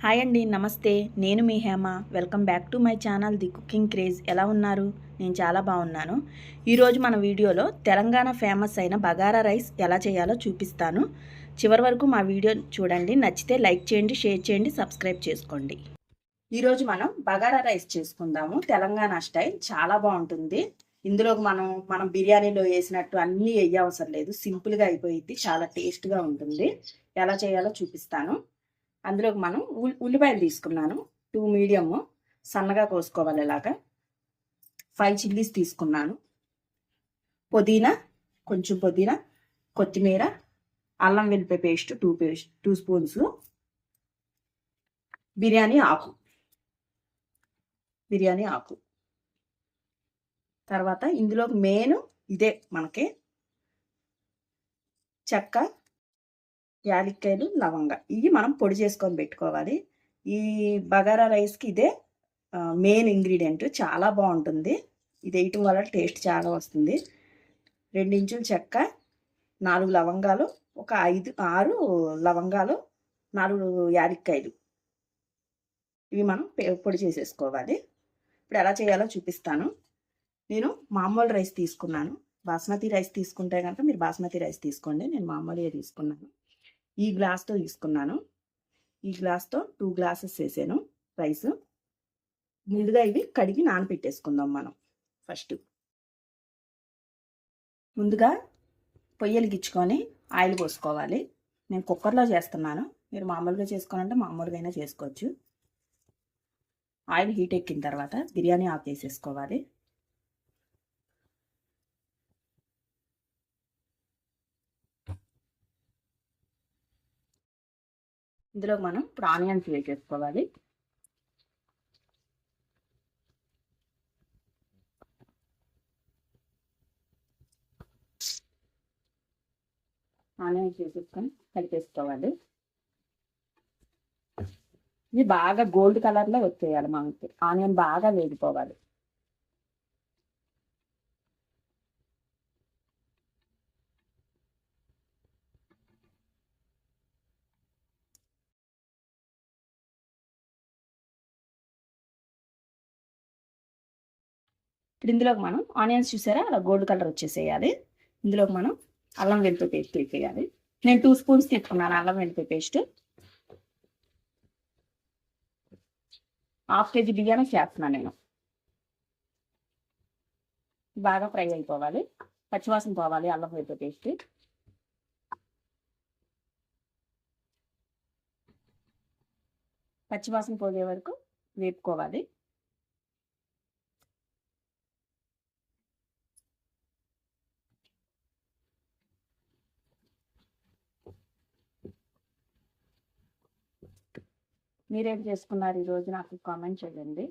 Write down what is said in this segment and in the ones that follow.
Hi అండి, నమస్తే. నేను మీ Hema. Welcome back to my channel the cooking craze. ఎలా ఉన్నారు? నేను చాలా బాగున్నాను. ఈరోజు మన వీడియోలో తెలంగాణ ఫేమస్ అయిన బగారా రైస్ ఎలా చేయాలో చూపిస్తాను. చివరి వరకు మా వీడియో చూడండి. నచ్చితే లైక్ చేయండి, షేర్ చేయండి, సబ్స్క్రైబ్ చేసుకోండి. ఈరోజు మనం బగారా రైస్ చేసుకుందాము. తెలంగాణ స్టైల్ చాలా బాగుంటుంది. ఇందులోకి మనం బిర్యానీలో వేసినట్టు అన్నీ వేయవసరం లేదు. సింపుల్గా అయిపోయింది. చాలా టేస్ట్గా ఉంటుంది. ఎలా చేయాలో చూపిస్తాను. అందులోకి మనం ఉల్లిపాయలు తీసుకున్నాను. 2 మీడియము సన్నగా కోసుకోవాలి. ఇలాగా 5 చిల్లీస్ తీసుకున్నాను. కొంచెం పుదీనా, కొత్తిమీర, అల్లం వెల్లిపాయ పేస్ట్ 2 స్పూన్స్, బిర్యానీ ఆకు. తర్వాత ఇందులోకి మెయిన్ ఇదే మనకి చెక్క, యాలక్కాయలు, లవంగా. ఇవి మనం పొడి చేసుకొని పెట్టుకోవాలి. ఈ బగారా రైస్కి ఇదే మెయిన్ ఇంగ్రీడియంట్. చాలా బాగుంటుంది. ఇది వేయటం వల్ల టేస్ట్ చాలా వస్తుంది. 2 ఇంచుల చెక్క, 4 లవంగాలు, ఒక 6 లవంగాలు, 4 యాలక్కాయలు. ఇవి మనం పొడి చేసేసుకోవాలి. ఇప్పుడు ఎలా చేయాలో చూపిస్తాను. నేను మామూలు రైస్ తీసుకున్నాను. బాస్మతి రైస్ తీసుకుంటే కనుక మీరు బాస్మతి రైస్ తీసుకోండి. నేను మామూలుగా తీసుకున్నాను. ఈ గ్లాస్తో తీసుకున్నాను. ఈ గ్లాస్తో 2 గ్లాసెస్ వేసాను రైస్. ముందుగా ఇవి కడిగి నానబెట్టేసుకుందాం. మనం ఫస్ట్ ముందుగా పొయ్యి వెలిగించుకొని ఆయిల్ పోసుకోవాలి. నేను కుక్కర్లో చేస్తున్నాను. మీరు మామూలుగా చేసుకోవాలంటే మామూలుగా అయినా చేసుకోవచ్చు. ఆయిల్ హీట్ ఎక్కిన తర్వాత బిర్యానీ ఆకు వేసేసుకోవాలి. ఇందులో మనం ఇప్పుడు ఆనియన్స్ వేసేసుకోవాలి. ఆనియన్స్ వేసేసుకొని కలిపేసుకోవాలి. ఇవి బాగా గోల్డ్ కలర్లో వచ్చేయాలి. మనకి ఆనియన్ బాగా వేగిపోవాలి. ఇప్పుడు ఇందులోకి మనం ఆనియన్స్ చూసారా అలా గోల్డ్ కలర్ వచ్చేసేయాలి. ఇందులోకి మనం అల్లం వెల్లుల్లి పేస్ట్ వేసేయాలి. నేను 2 స్పూన్స్ తీసుకున్నాను అల్లం వెల్లుల్లి పేస్ట్. 1/2 కేజీ బియ్యాన్ని చేస్తున్నాను నేను. బాగా ఫ్రై అయిపోవాలి. పచ్చివాసన పోవాలి అల్లం వెల్లుల్లి పేస్ట్. పచ్చివాసన పోయే వరకు వేపుకోవాలి. మీరేం చేసుకున్నారు ఈరోజు నాకు కామెంట్ చేయండి.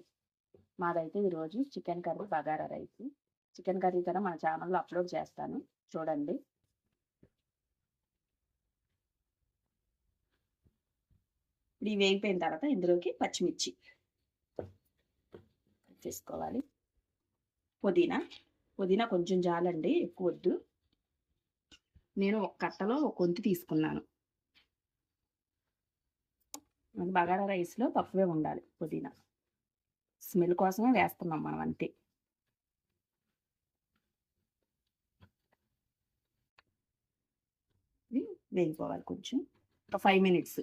మాదైతే ఈరోజు chicken curry bagara rice. Chicken curry కూడా మన ఛానల్లో అప్లోడ్ చేస్తాను, చూడండి. ఇప్పుడు ఇవి వేగిపోయిన తర్వాత ఇందులోకి పచ్చిమిర్చి చేసుకోవాలి. పుదీనా కొంచెం జాలండి, ఎక్కువ వద్దు. నేను ఒక కట్టలో ఒక కొంత తీసుకున్నాను. మనకి బగారా రైస్లో తక్కువే ఉండాలి పుదీనా. స్మెల్ కోసమే వేస్తున్నాం మనం అంతే. వేగిపోవాలి కొంచెం, ఒక 5 మినిట్స్.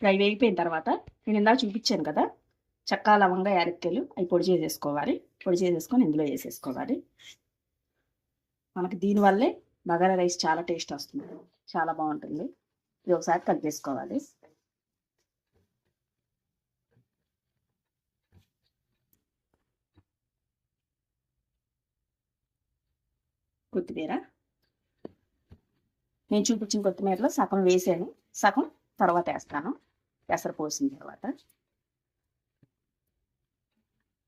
ఫ్రై వేగిపోయిన తర్వాత నేను ఇందాక చూపించాను కదా చెక్క, లవంగా, యాలక్కాయలు, అవి పొడి చేసేసుకోవాలి. పొడి చేసేసుకొని ఇందులో వేసేసుకోవాలి. మనకి దీనివల్లే బగారా రైస్ చాలా టేస్ట్ వస్తుంది, చాలా బాగుంటుంది. ఇది ఒకసారి కలిపేసుకోవాలి. కొత్తిమీర నేను చూపించిన కొత్తిమీరలో సగం వేసాను, సగం తర్వాత వేస్తాను ఎసరు పోసిన తర్వాత.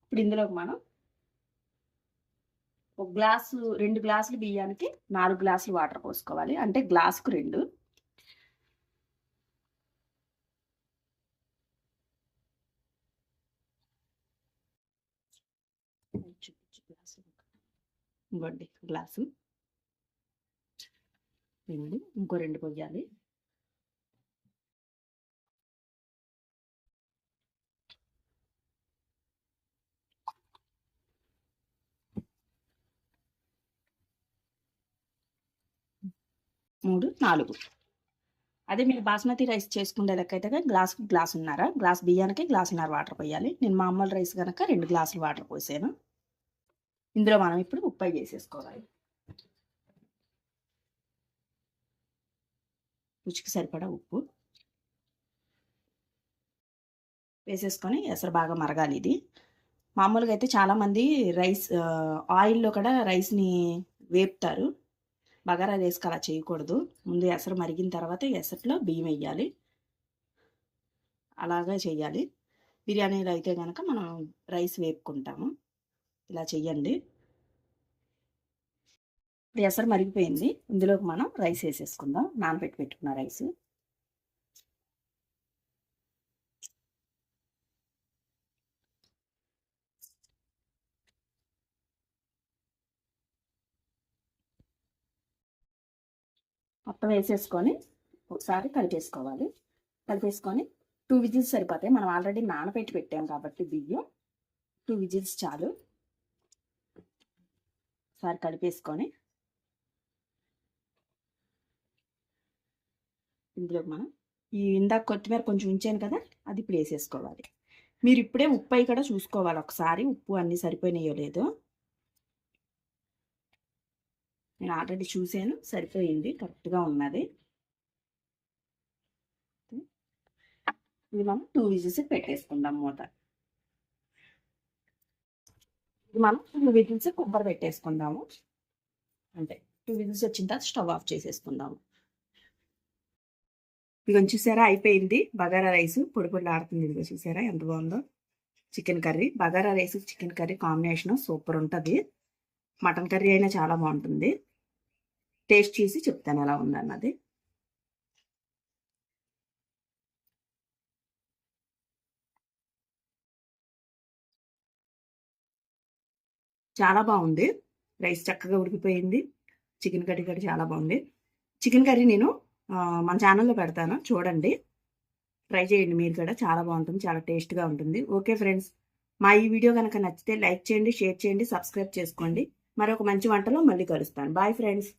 ఇప్పుడు ఇందులోకి మనం 2 గ్లాసులు బియ్యానికి 4 గ్లాసులు వాటర్ పోసుకోవాలి. అంటే గ్లాసుకు 2. ఇంకోండి గ్లాసు. పిండి ఇంకో 2 పొయ్యాలి. మూడు 4. అదే మీరు బాస్మతి రైస్ చేసుకునే లెక్కైతే గ్లాస్‌కి గ్లాసున్నర, గ్లాస్ బియ్యానికి గ్లాసున్నర వాటర్ పోయాలి. నేను మామూలు రైస్ గనక 2 గ్లాసులు వాటర్ పోసాను. ఇందులో మనం ఇప్పుడు ఉప్పు వేసేసుకోవాలి. రుచికి సరిపడా ఉప్పు వేసేసుకొని ఎసరు బాగా మరగాలి. ఇది మామూలుగా అయితే చాలామంది రైస్ ఆయిల్లో కూడా రైస్ని వేపుతారు. బగారా రైస్కి అలా చేయకూడదు. ముందు ఎసరు మరిగిన తర్వాత ఎసరులో బియ్యం వేయాలి. అలాగే చేయాలి. బిర్యానీలో అయితే కనుక మనం రైస్ వేపుకుంటాము. ఇలా చెయ్యండి. ఎసరు మరిగిపోయింది. ఇందులోకి మనం రైస్ వేసేసుకుందాం. నానబెట్టి పెట్టుకున్న రైస్ మొత్తం వేసేసుకొని ఒకసారి కలిపేసుకోవాలి. కలిపేసుకొని 2 విజిల్స్ సరిపోతాయి. మనం ఆల్రెడీ నానబెట్టి పెట్టాం కాబట్టి బియ్యం 2 విజిల్స్ చాలు. ఒకసారి కలిపేసుకొని ఇందులో మనం ఇందాక కొత్తిమీర కొంచెం ఉంచాను కదా, అది ఇప్పుడు వేసేసుకోవాలి. మీరు ఇప్పుడే ఉప్పు అయి కూడా చూసుకోవాలి ఒకసారి, ఉప్పు అన్నీ సరిపోయినాయో లేదో. నేను ఆల్రెడీ చూసాను, సరిపోయింది, కరెక్ట్గా ఉన్నది. ఇది మనం 2 విజిల్స్ పెట్టేసుకుందాం మూత. ఇది మనం 2 విజిల్స్ కుక్కర్ పెట్టేసుకుందాము. అంటే 2 విజిల్స్ వచ్చిన తర్వాత స్టవ్ ఆఫ్ చేసేసుకుందాము. ఇదిగో చూసారా, అయిపోయింది. బగారా రైస్ పొడి పొడిలాడుతుంది. ఇదిగో చూసారా ఎంత బాగుందో. Chicken curry, bagara rice chicken curry combination super ఉంటుంది. మటన్ కర్రీ అయినా చాలా బాగుంటుంది. టేస్ట్ చూసి చెప్తాను ఎలా ఉందన్నది. చాలా బాగుంది. రైస్ చక్కగా ఉడికిపోయింది. చికెన్ కర్రీ కూడా చాలా బాగుంది. చికెన్ కర్రీ నేను మన ఛానల్లో పెడతాను, చూడండి, ట్రై చేయండి మీరు కూడా. చాలా బాగుంటుంది, చాలా టేస్ట్గా ఉంటుంది. ఓకే ఫ్రెండ్స్, మా ఈ వీడియో కనుక నచ్చితే లైక్ చేయండి, షేర్ చేయండి, సబ్స్క్రైబ్ చేసుకోండి. మరొక మంచి వంటలో మళ్ళీ కలుస్తాను. Bye friends.